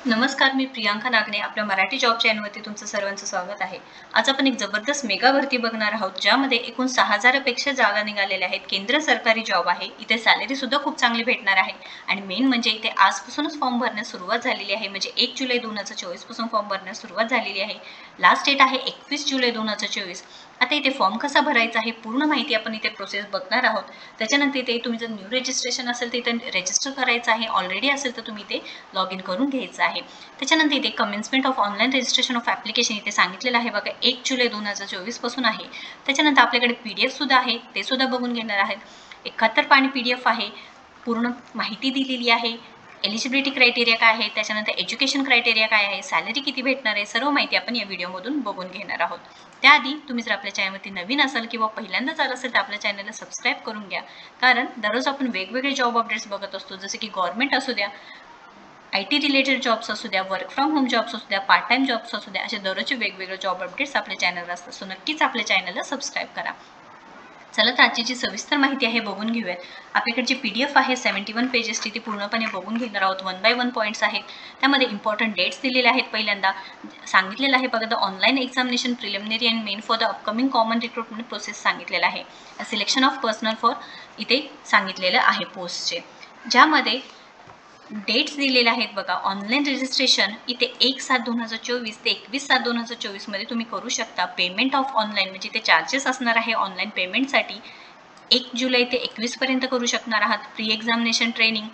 नमस्कार, मी प्रियांका नागणे. आपल्या मराठी जॉब चॅनलवरती तुमचं सर्वांचं स्वागत आहे. आज आपण एक जबरदस्त मेगा भरती बघणार आहोत, ज्यामध्ये एकूण 6,000 पेक्षा जागा निघालेल्या आहेत. केंद्र सरकारी जॉब आहे. इथे सॅलरी सुद्धा खूप चांगली भेटणार आहे आणि मेन म्हणजे इथे आजपासूनच फॉर्म भरण्यास सुरुवात झालेली आहे. म्हणजे 1 जुलै 2024 पासून फॉर्म भरण्यास सुरुवात झालेली आहे. लास्ट डेट आहे 21 जुलै 2024. आता इथे फॉर्म कसा भरायचा आहे पूर्ण माहिती आपण इथे प्रोसेस बघणार आहोत. त्याच्यानंतर इथे तुम्ही जर न्यू रजिस्ट्रेशन असेल तर इथे रजिस्टर करायचं आहे. ऑलरेडी असेल तर तुम्ही इथे लॉग इन करून घ्यायचं आहे. त्याच्यानंतर इथे commencement of online registration of application इथे सांगितलेलं आहे बघा, 1 जुलै 2024 पासून आहे. त्याच्यानंतर आपल्याकडे PDF सुद्धा आहे, ते सुद्धा बघून घेणार आहेत. 71 पानी PDF आहे. पूर्ण माहिती दिलेली आहे. एलिजिबिलिटी क्रायटेरिया काय आहे, त्याच्यानंतर एज्युकेशन क्रायटेरिया काय आहे, सॅलरी किती भेटणार आहे, सर्व माहिती आपण या व्हिडिओमधून बघून घेणार आहोत. त्याआधी तुम्ही जर आपल्या चॅनलवरती नवीन असाल किंवा पहिल्यांदाच आला असेल तर आपल्या चॅनलला सबस्क्राईब करून घ्या. कारण दररोज आपण वेगवेगळे जॉब अपडेट्स बघत असतो, जसे की गव्हर्नमेंट असू द्या, IT रिलेटेड जॉब्स असू द्या, वर्क फ्रॉम होम जॉब्स असू द्या, पार्ट टाइम जॉब्स असू द्या, असे दररोजचे वेगवेगळे जॉब अपडेट्स आपल्या चॅनलवर असतात. सो नक्कीच आपल्या चॅनलला सबस्क्राईब करा. चला तर आजची जी सविस्तर माहिती आहे बघून घेऊयात. आपल्याकडे जी PDF आहे 71 पेजेसची, ती पूर्णपणे बघून घेणार आहोत. 1 बाय 1 पॉईंट्स आहेत. त्यामध्ये इम्पॉर्टंट डेट्स दिलेले आहेत. पहिल्यांदा सांगितलेलं आहे बघा, the online examination preliminary and main for the upcoming common recruitment process सांगितलेलं आहे. सिलेक्शन ऑफ पर्सनल फॉर इथे सांगितलेलं आहे पोस्टचे, ज्यामध्ये डेट्स दिलेले आहेत बघा. ऑनलाईन रजिस्ट्रेशन इथे 1/7/2024 ते 21/7/2024 मध्ये तुम्ही करू शकता. पेमेंट ऑफ ऑनलाईन म्हणजे इथे चार्जेस असणार आहे ऑनलाईन पेमेंटसाठी. 1 जुलै ते 21 पर्यंत करू शकणार आहात. प्री एक्झामिनेशन ट्रेनिंग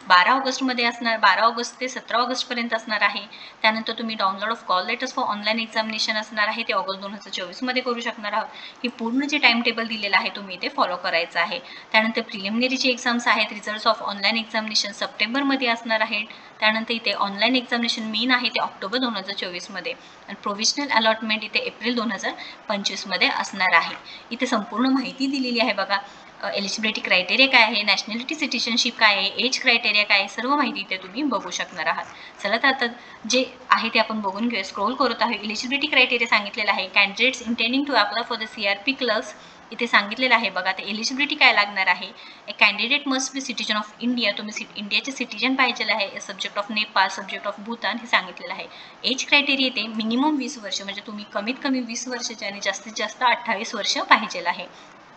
12 ऑगस्टमध्ये असणार, 12 ऑगस्ट ते 17 ऑगस्टपर्यंत असणार आहे. त्यानंतर तुम्ही download of call letters for online examination असणार आहे, ते ऑगस्ट 2024 मध्ये करू शकणार आहोत. ही पूर्ण जे टाइम टेबल दिलेलं आहे तुम्ही इथे फॉलो करायचं आहे. त्यानंतर प्रिलिमिनरीचे एक्झाम्स आहेत, रिझल्ट्स ऑफ ऑनलाईन एक्झामिनेशन सप्टेंबरमध्ये असणार आहेत. त्यानंतर इथे ऑनलाईन एक्झामिनेशन मेन आहे ते ऑक्टोबर 2024 मध्ये आणि प्रोव्हिजनल अलॉटमेंट इथे एप्रिल 2025 मध्ये असणार आहे. इथे संपूर्ण माहिती दिलेली आहे बघा. एलिजिबिलिटी क्रायटेरिया काय आहे, नॅशनॅलिटी सिटिझनशिप काय आहे, एज क्रायटेरिया काय आहे, सर्व माहिती इथे तुम्ही बघू शकणार आहात. चला तर आता जे आहे ते आपण बघून घेऊया. स्क्रोल करत आहे. एलिजिबिलिटी क्रायटेरिया सांगितलेलं आहे. Candidates intending to apply for the CRP clerks इथे सांगितलेलं आहे बघा. आता एलिजिबिलिटी काय लागणार आहे, a candidate must be citizen of India, तुम्ही इंडियाचे सिटिझन पाहिजे आहे. Subject of Nepal, subject of Bhutan हे सांगितलेलं आहे. एज क्रायटेरिया येते मिनिमम 20 वर्ष, म्हणजे तुम्ही कमीत कमी 20 वर्षाचे आणि जास्तीत जास्त 28 वर्ष पाहिजे आहे.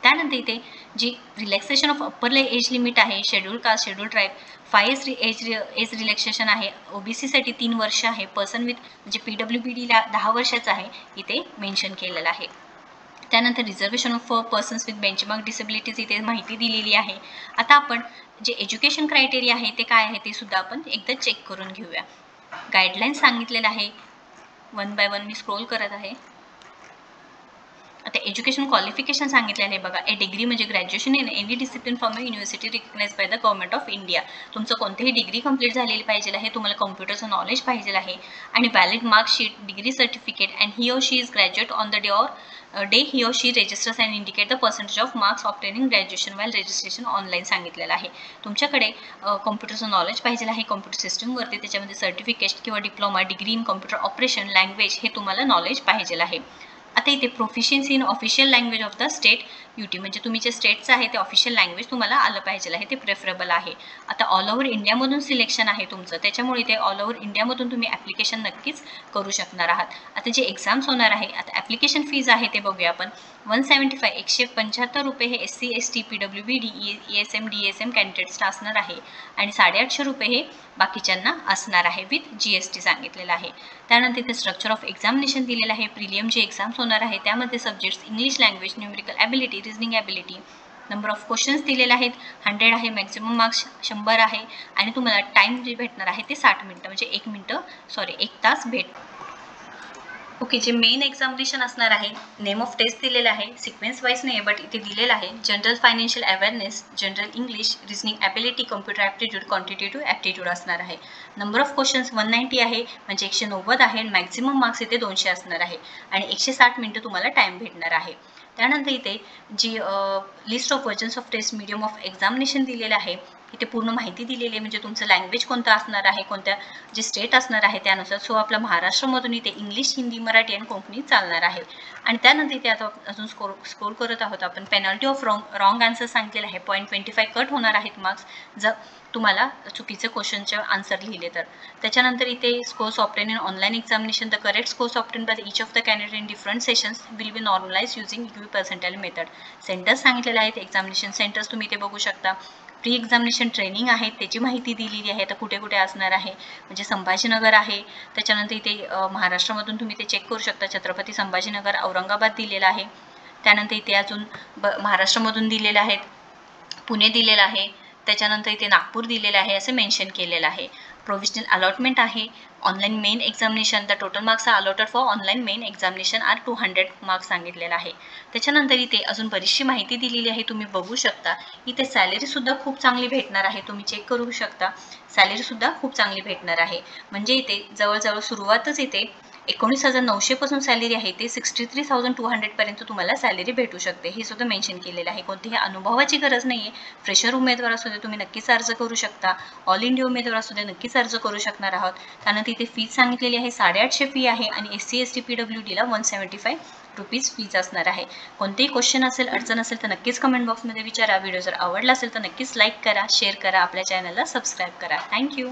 त्यानंतर इथे जी relaxation of upper age limit आहे, schedule caste, schedule tribe 5 age relaxation आहे. OBCसाठी 3 वर्ष आहे. पर्सन विथ म्हणजे PWBDला 10 वर्षाचं आहे, इथे मेन्शन केलेलं आहे. त्यानंतर reservation of persons with benchmark disabilities इथे माहिती दिलेली आहे. आता आपण जे एज्युकेशन क्रायटेरिया आहे ते काय आहे ते सुद्धा आपण एकदा चेक करून घेऊया. गाईडलाईन्स सांगितलेलं आहे. 1 बाय 1 मी स्क्रोल करत आहे. आता एज्युकेशन क्वालिफिकेशन सांगितलेलं आहे बघा. ए डिग्री म्हणजे graduation in any discipline from university recognise by the government of India. तुमचं कोणतीही डिग्री कंप्लीट झालेली पाहिजे आहे, तुम्हाला कॉम्प्युटरचं नॉलेज पाहिजे आहे आणि valid marksheet, degree certificate and he or she is graduate on the day he or she registers and indicate the percentage of marks obtaining graduation while registration online सांगितलेलं आहे. तुमच्याकडे कॉम्प्युटरचं नॉलेज पाहिजे आहे कॉम्प्युटर सिस्टमवरती, त्याच्यामध्ये certificate किंवा diploma, degree in computer operation, language हे तुम्हाला knowledge पाहिजे आहे. आता इथे proficiency in official language of the state UT म्हणजे तुम्ही जे स्टेटचं आहे ते ऑफिशियल लँग्वेज तुम्हाला आलं पाहिजे आहे, ते प्रेफरेबल आहे. आता ऑल ओव्हर इंडियामधून सिलेक्शन आहे तुमचं, त्याच्यामुळे ते ऑल ओव्हर इंडियामधून तुम्ही ॲप्लिकेशन नक्कीच करू शकणार आहात. आता जे एक्झाम्स होणार आहे, आता ॲप्लिकेशन फीज आहे ते बघूया आपण. 175 रुपये हे SC ST PWBD ESM DSM कॅन्डिडेट्सला असणार आहे आणि 850 रुपये हे बाकीच्यांना असणार आहे विथ GST सांगितलेलं आहे. त्यानंतर इथे स्ट्रक्चर ऑफ एक्झामिनेशन दिलेलं आहे. प्रिलियम जे एक्झाम्स होणार आहे त्यामध्ये subjects English language, numerical ability, reasoning ability. Number of questions दिलेले आहेत 100 आहे. मॅक्सिमम मार्क्स 100 आहे आणि तुम्हाला टाईम जे भेटणार आहे ते 60 मिनटं म्हणजे 1 तास ओके. जे मेन एक्झामिनेशन असणार आहे, नेम ऑफ टेस्ट दिलेलं आहे. सिक्वेन्स वाईज नाही बट इथे दिलेलं आहे. General financial awareness, general English, reasoning ability, computer aptitude, quantitative aptitude असणार आहे. नंबर ऑफ क्वेश्चन्स 190 आहे म्हणजे 190 आहे. मॅक्सिमम मार्क्स इथे 200 असणार आहे आणि 160 मिनटं तुम्हाला टाईम भेटणार आहे. त्यानंतर इथे जी list of versions of test, medium of examination दिलेलं आहे. इथे पूर्ण माहिती दिलेली आहे, म्हणजे तुमचं लँग्वेज कोणतं असणार आहे, कोणत्या जे स्टेट असणार आहे त्यानुसार. सो आपल्या महाराष्ट्रामधून इथे इंग्लिश, हिंदी, मराठी आणि कोकणी चालणार आहे. आणि त्यानंतर इथे आता अजून स्कोर करत आहोत आपण. पेनल्टी ऑफ रॉंग आन्सर सांगितलेलं आहे. 0.25 कट होणार आहेत मार्क्स. जर तुम्हाला चुकीचे क्वेश्चनचे आन्सर लिहिले तर. त्याच्यानंतर इथे scores obtain in online examination, the correct scores obtain by each of the candidate in different sessions will be normalise using UV percentile method. Centres सांगितलेले आहेत, एक्झामिनेशन सेंटर्स तुम्ही इथे बघू शकता. प्री एक्झामिनेशन ट्रेनिंग आहे त्याची माहिती दिलेली आहे, तर कुठे कुठे असणार आहे म्हणजे संभाजीनगर आहे. त्याच्यानंतर इथे महाराष्ट्रामधून तुम्ही ते चेक करू शकता, छत्रपती संभाजीनगर औरंगाबाद दिलेलं आहे. त्यानंतर इथे अजून महाराष्ट्रामधून दिलेले आहेत, पुणे दिलेलं आहे. त्याच्यानंतर इथे नागपूर दिलेलं आहे असं मेन्शन केलेलं आहे. प्रोव्हिजनल अलॉटमेंट आहे. Online main examination, the total marks are allotted for online main examination are 200 marks सांगितलेलं आहे. त्याच्यानंतर इथे अजून बरीचशी माहिती दिलेली आहे, तुम्ही बघू शकता. इथे सॅलरीसुद्धा खूप चांगली भेटणार आहे, तुम्ही चेक करू शकता. सॅलरीसुद्धा खूप चांगली भेटणार आहे. म्हणजे इथे जवळजवळ सुरुवातच इथे 19,900 पासून सॅलरी आहे ते 63,200 पर्यंत तुम्हाला सॅलरी भेटू शकते, हे सुद्धा मेन्शन केलेलं आहे. कोणतीही अनुभवाची गरज नाही आहे. फ्रेशर उमेदवार असू दे तुम्ही नक्कीच अर्ज करू शकता. ऑल इंडिया उमेदवार असू दे नक्कीच अर्ज करू शकणार आहोत. त्यानंतर इथे फीज सांगितलेली आहे 850 फी आहे आणि SC ST PWDला 175 रुपीज फीज असणार आहे. कोणतेही क्वेश्चन असेल, अडचण असेल तर नक्कीच कमेंट बॉक्समध्ये विचारा. व्हिडिओ जर आवडला असेल तर नक्कीच लाईक करा, शेअर करा, आपल्या चॅनलला सबस्क्राईब करा. थँक्यू.